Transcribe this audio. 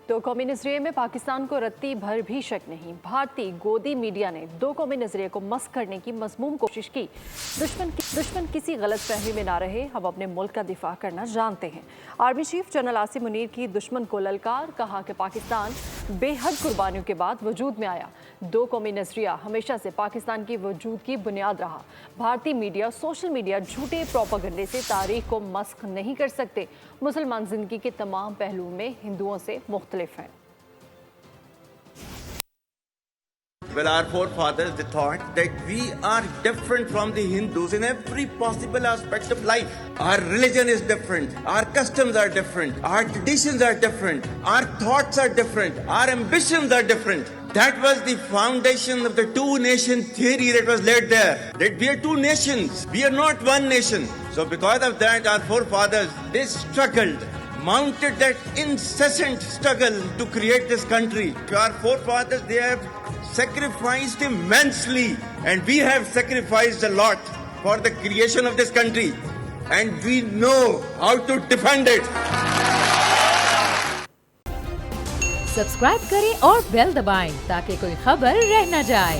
दो कौमी नजरिए में पाकिस्तान को रत्ती भर भी शक नहीं। भारतीय गोदी मीडिया ने दो कौमी नजरिए को मस्क करने की मजमूम कोशिश की। दुश्मन किसी गलत फहमी में ना रहे, हम अपने मुल्क का दिफा करना जानते हैं। Army chief general Asim Munir की दुश्मन को ललकार, कहा कि पाकिस्तान बेहद कुर्बानियों के बाद वजूद में आया। दो कौमी नजरिया हमेशा से पाकिस्तान की वजूद की बुनियाद रहा। भारतीय मीडिया, सोशल मीडिया झूठे प्रोपेगेंडे से तारीख को मस्क नहीं कर सकते। मुसलमान जिंदगी के तमाम पहलुओं में हिंदुओं से मुख्तलिफ हैं। Well, our forefathers, they thought that we are different from the Hindus in every possible aspect of life. Our religion is different. Our customs are different. Our traditions are different. Our thoughts are different. Our ambitions are different. That was the foundation of the two-nation theory that was laid there. That we are two nations. We are not one nation. So because of that, our forefathers, they struggled, mounted that incessant struggle to create this country. Our forefathers, they have sacrificed immensely, and we have sacrificed a lot for the creation of this country, and we know how to defend it. Subscribe करें और bell दबाएं ताकि कोई खबर रह न जाए।